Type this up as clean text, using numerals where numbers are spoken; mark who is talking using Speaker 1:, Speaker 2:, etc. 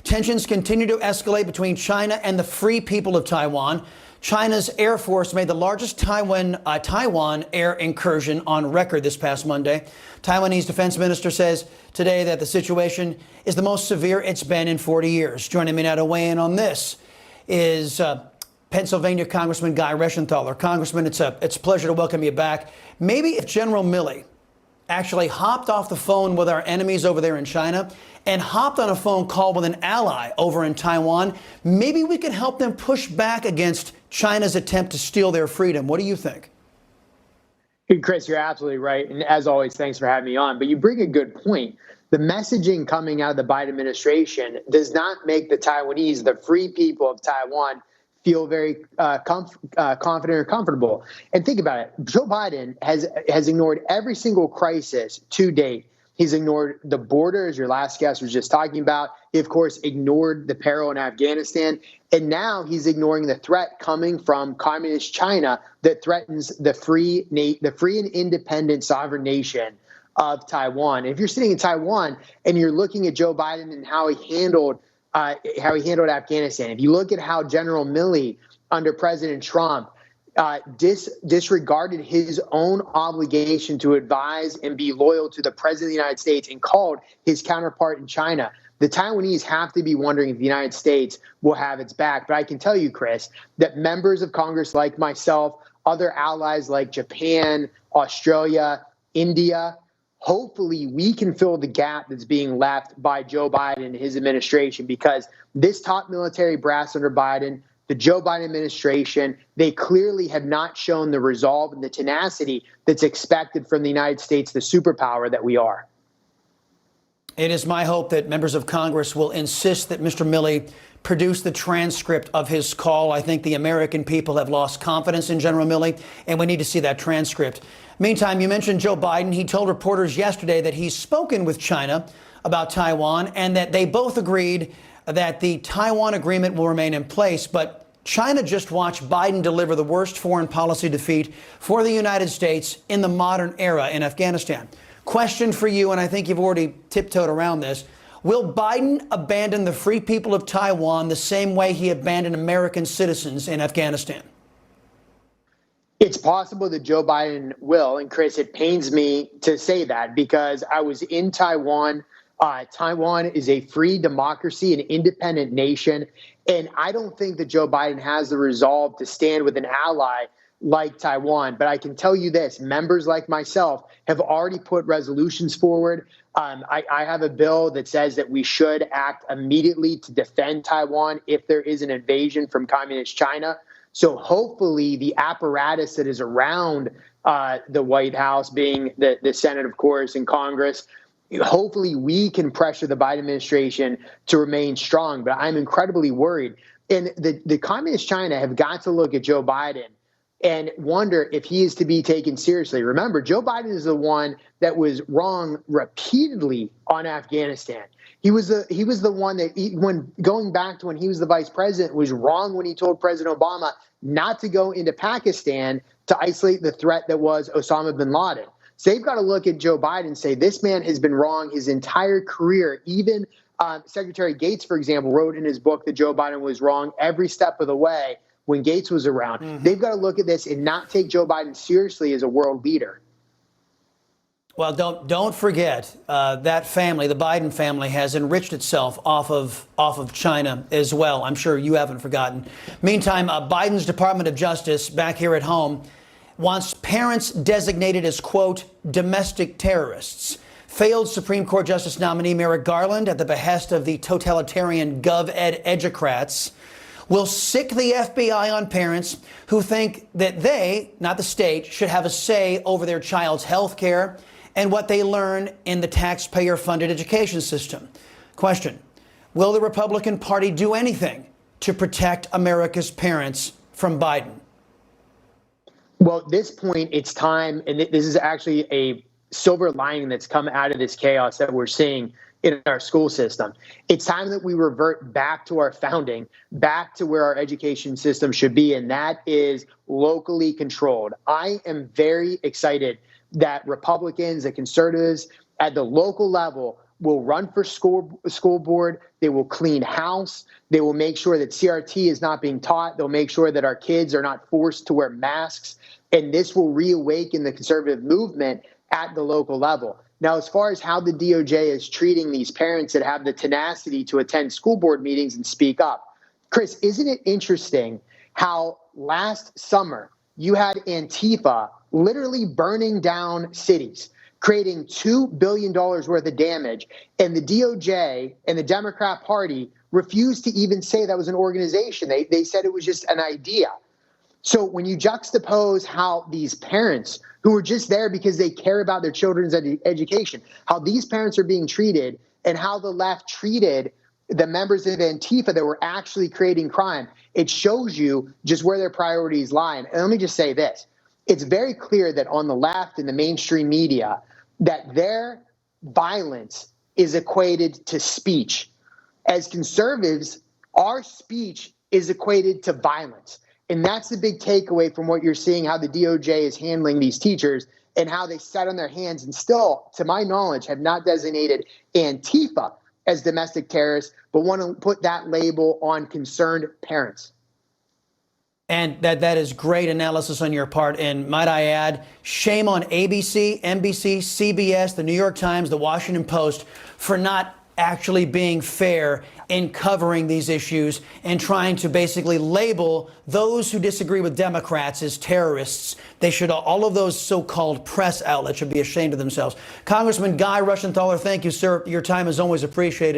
Speaker 1: Tensions continue to escalate between China and the Free People of Taiwan. China's Air Force made the largest Taiwan air incursion on record this past Monday. Taiwanese defense minister says today that the situation is the most severe it's been in 40 years. Joining me now to weigh in on this is Pennsylvania Congressman Guy Reschenthaler. Congressman, it's a pleasure to welcome you back. Maybe if General Milley actually hopped off the phone with our enemies over there in China and hopped on a phone call with an ally over in Taiwan, maybe we could help them push back against China's attempt to steal their freedom. What do you think?
Speaker 2: Chris, you're absolutely right. And as always, thanks for having me on. But you bring a good point. The messaging coming out of the Biden administration does not make the Taiwanese, the free people of Taiwan, feel very confident or comfortable. And think about it. Joe Biden has ignored every single crisis to date. He's ignored the border, as your last guest was just talking about. He, of course, ignored the peril in Afghanistan. And now he's ignoring the threat coming from communist China that threatens the free and independent sovereign nation of Taiwan. And if you're sitting in Taiwan and you're looking at Joe Biden and how he handled Afghanistan, if you look at how General Milley under President Trump disregarded his own obligation to advise and be loyal to the president of the United States and called his counterpart in China, the Taiwanese have to be wondering if the United States will have its back. But I can tell you, Chris, that members of Congress like myself, other allies like Japan, Australia, India, hopefully we can fill the gap that's being left by Joe Biden and his administration, because this top military brass under Biden, the Joe Biden administration, they clearly have not shown the resolve and the tenacity that's expected from the United States, the superpower that we are.
Speaker 1: It is my hope that members of Congress will insist that Mr. Milley produce the transcript of his call. I think the American people have lost confidence in General Milley, and we need to see that transcript. Meantime, you mentioned Joe Biden. He told reporters yesterday that he's spoken with China about Taiwan and that they both agreed that the Taiwan agreement will remain in place. But China just watched Biden deliver the worst foreign policy defeat for the United States in the modern era in Afghanistan. Question for you, and I think you've already tiptoed around this. Will Biden abandon the free people of Taiwan the same way he abandoned American citizens in Afghanistan?
Speaker 2: It's possible that Joe Biden will. And Chris, it pains me to say that because I was in Taiwan. Taiwan is a free democracy, an independent nation. And I don't think that Joe Biden has the resolve to stand with an ally like Taiwan. But I can tell you this, members like myself have already put resolutions forward. I have a bill that says that we should act immediately to defend Taiwan if there is an invasion from communist China. So hopefully the apparatus that is around the White House, being the Senate, of course, and Congress, hopefully we can pressure the Biden administration to remain strong. But I'm incredibly worried. And the communist China have got to look at Joe Biden and wonder if he is to be taken seriously. Remember, Joe Biden is the one that was wrong repeatedly on Afghanistan. He was the one that, when going back to when he was the vice president, was wrong when he told President Obama not to go into Pakistan to isolate the threat that was Osama bin Laden. So they've got to look at Joe Biden and say, this man has been wrong his entire career. Even Secretary Gates, for example, wrote in his book that Joe Biden was wrong every step of the way when Gates was around. Mm-hmm. They've got to look at this and not take Joe Biden seriously as a world leader.
Speaker 1: Well, don't forget that family, the Biden family, has enriched itself off of China as well. I'm sure you haven't forgotten. Meantime, Biden's Department of Justice back here at home wants parents designated as, quote, domestic terrorists. Failed Supreme Court Justice nominee Merrick Garland, at the behest of the totalitarian gov-ed educrats, will sick the FBI on parents who think that they, not the state, should have a say over their child's health care and what they learn in the taxpayer-funded education system. Question: will the Republican Party do anything to protect America's parents from Biden?
Speaker 2: Well, at this point, it's time, and this is actually a silver lining that's come out of this chaos that we're seeing in our school system. It's time that we revert back to our founding, back to where our education system should be, and that is locally controlled. I am very excited that Republicans and conservatives at the local level will run for school board. They will clean house. They will make sure that CRT is not being taught. They'll make sure that our kids are not forced to wear masks. And this will reawaken the conservative movement at the local level. Now, as far as how the DOJ is treating these parents that have the tenacity to attend school board meetings and speak up, Chris, isn't it interesting how last summer you had Antifa literally burning down cities, creating $2 billion worth of damage, and the DOJ and the Democrat Party refused to even say that was an organization. They said it was just an idea. So when you juxtapose how these parents who are just there because they care about their children's education, how these parents are being treated, and how the left treated the members of Antifa that were actually creating crime, it shows you just where their priorities lie. And let me just say this. It's very clear that on the left and the mainstream media, that their violence is equated to speech. As conservatives, our speech is equated to violence. And that's the big takeaway from what you're seeing, how the DOJ is handling these teachers and how they sat on their hands and still, to my knowledge, have not designated Antifa as domestic terrorists, but want to put that label on concerned parents.
Speaker 1: And that is great analysis on your part. And might I add, shame on ABC, NBC, CBS, the New York Times, the Washington Post for not actually being fair in covering these issues and trying to basically label those who disagree with Democrats as terrorists. They should, all of those so-called press outlets should be ashamed of themselves. Congressman Guy Rushenthaler, thank you, sir. Your time is always appreciated.